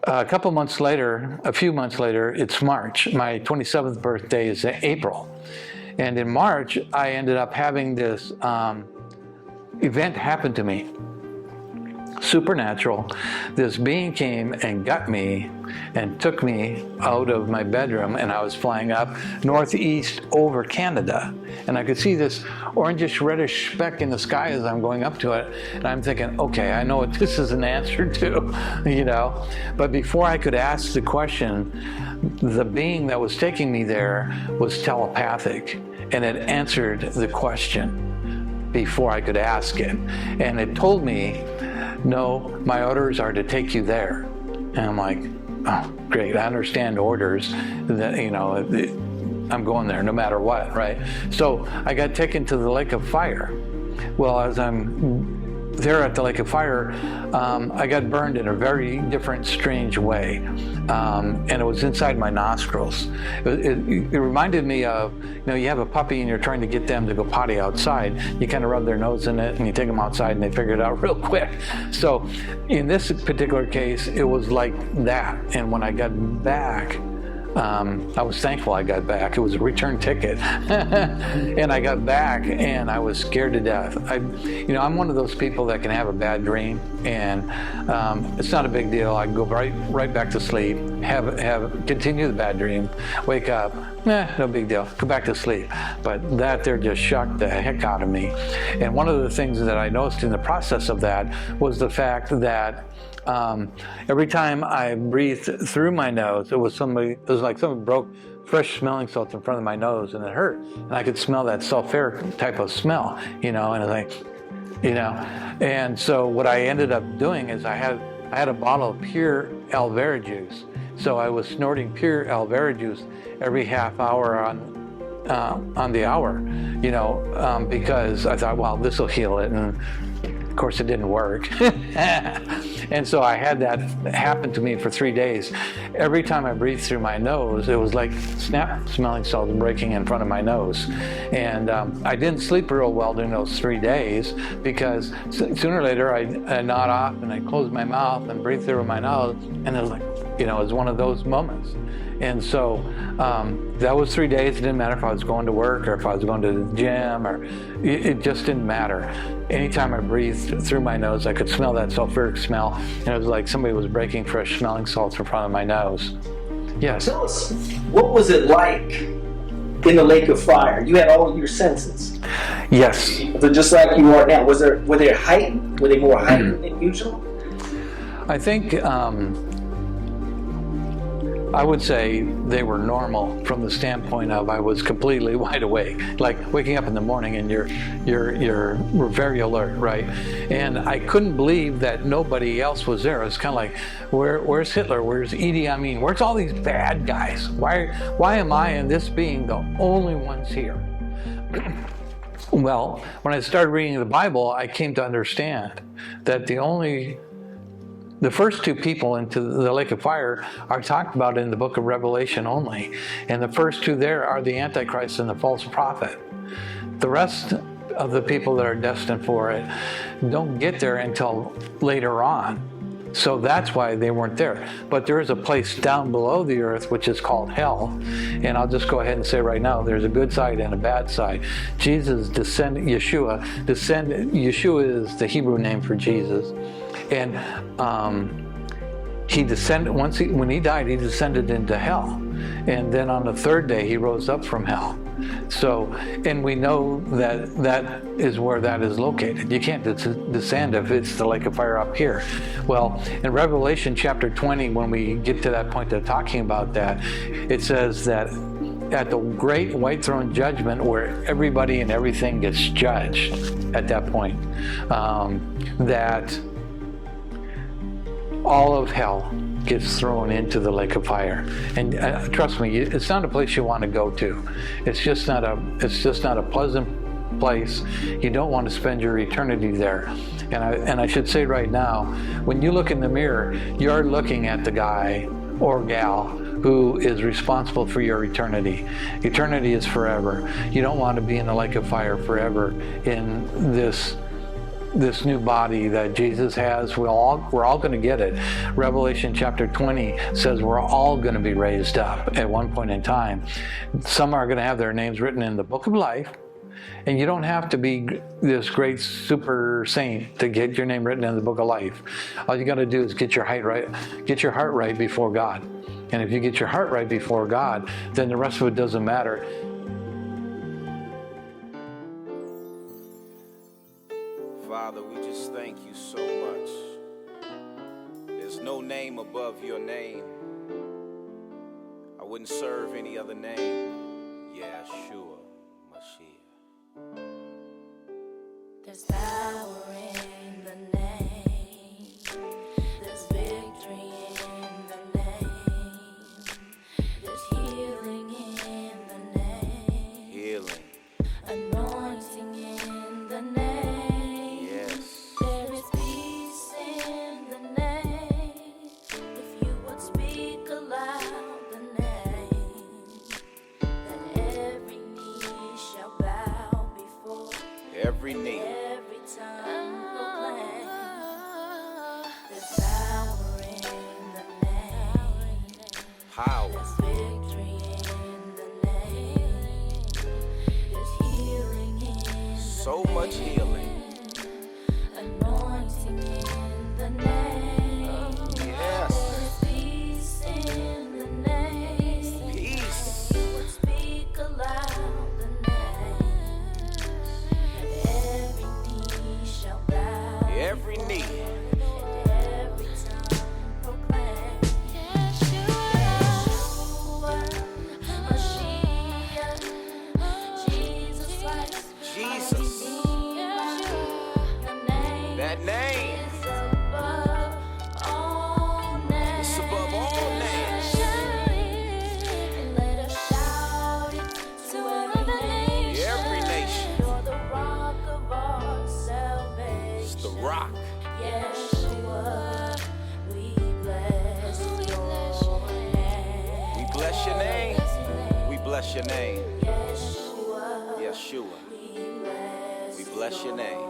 A few months later, it's March. My 27th birthday is April. And in March, I ended up having this event happen to me. Supernatural. This being came and got me and took me out of my bedroom, and I was flying up northeast over Canada, and I could see this orangish reddish speck in the sky as I'm going up to it, and I'm thinking, okay, I know what this is an answer to, you know. But before I could ask the question, the being that was taking me there was telepathic, and it answered the question before I could ask it, and it told me, no, my orders are to take you there. And I'm like, oh, great, I understand orders, that, you know, I'm going there no matter what, right? So I got taken to the lake of fire. Well, as I'm there at the lake of fire, I got burned in a very different, strange way. And it was inside my nostrils. It reminded me of, you know, you have a puppy and you're trying to get them to go potty outside. You kind of rub their nose in it and you take them outside and they figure it out real quick. So in this particular case, it was like that. And when I got back, I was thankful I got back. It was a return ticket. And I got back and I was scared to death. I'm one of those people that can have a bad dream, and it's not a big deal. I can go right back to sleep, continue the bad dream, wake up, no big deal, go back to sleep. But that there just shocked the heck out of me. And one of the things that I noticed in the process of that was the fact that every time I breathed through my nose, it was like someone broke fresh smelling salts in front of my nose, and it hurt. And I could smell that sulfur type of smell, you know, and it's like, you know. And so what I ended up doing is I had a bottle of pure aloe vera juice. So I was snorting pure aloe vera juice every half hour on the hour, you know, because I thought, well, this will heal it. And of course, it didn't work. And so I had that happen to me for 3 days. Every time I breathed through my nose, it was like snap smelling salts breaking in front of my nose. And I didn't sleep real well during those 3 days, because sooner or later I'd nod off and I'd close my mouth and breathe through my nose. And it was like, you know, it was one of those moments. And so that was 3 days. It didn't matter if I was going to work or if I was going to the gym, or it just didn't matter. Anytime I breathed through my nose, I could smell that sulfuric smell, and it was like somebody was breaking fresh smelling salts in front of my nose. Yes. Tell us, what was it like in the lake of fire? You had all of your senses. Yes. So just like you are now, were they heightened? Were they more heightened than usual? I think I would say they were normal from the standpoint of I was completely wide awake, like waking up in the morning and you're very alert, right? And I couldn't believe that nobody else was there. It's kind of like, where's Hitler? Where's Idi Amin? Where's all these bad guys? Why am I and this being the only ones here? Well, when I started reading the Bible, I came to understand that the first two people into the lake of fire are talked about in the book of Revelation only. And the first two there are the Antichrist and the false prophet. The rest of the people that are destined for it don't get there until later on. So that's why they weren't there. But there is a place down below the earth which is called hell. And I'll just go ahead and say right now, there's a good side and a bad side. Yeshua is the Hebrew name for Jesus. And he descended, when he died, he descended into hell. And then on the third day, he rose up from hell. So, and we know that is where that is located. You can't descend if it's the lake of fire up here. Well, in Revelation chapter 20, when we get to that point of talking about that, it says that at the great white throne judgment, where everybody and everything gets judged at that point, that all of hell gets thrown into the lake of fire. And trust me, it's not a place you want to go to. It's just not a pleasant place. You don't want to spend your eternity there. And I should say right now, when you look in the mirror, you're looking at the guy or gal who is responsible for your eternity. Eternity is forever. You don't want to be in the lake of fire forever in this this new body that Jesus has. We're all going to get it. Revelation chapter 20 says we're all going to be raised up at one point in time. Some are going to have their names written in the book of life. And you don't have to be this great super saint to get your name written in the book of life. All you got to do is get your heart right before God. And if you get your heart right before God, then the rest of it doesn't matter. Father, we just thank you so much. There's no name above your name. I wouldn't serve any other name. Yeshua, Mashiach. There's power in the name. There's victory in the name. There's healing in the name. Healing. Anointing in the name. Yes. There is peace in the name. If you would speak aloud the name, that every knee shall bow before. Every knee. Every tongue proclaim. There's power in the name. Power. There's victory in the name. There's healing in the So much healing. anointing in the name. Yes. There's peace in the name. Peace. If you would speak aloud the name, every knee shall bow. Every knee. Every tongue proclaim. Yeshua, Mashiach, Jesus Christ. Jesus. The name That name. is above all names. It's above all names. And let us shout it to every nation. Every nation. You're the rock of our salvation. It's the rock. Yeshua, we bless your name. We bless your name. We bless your name. Yeshua, Yeshua. we bless We bless your name.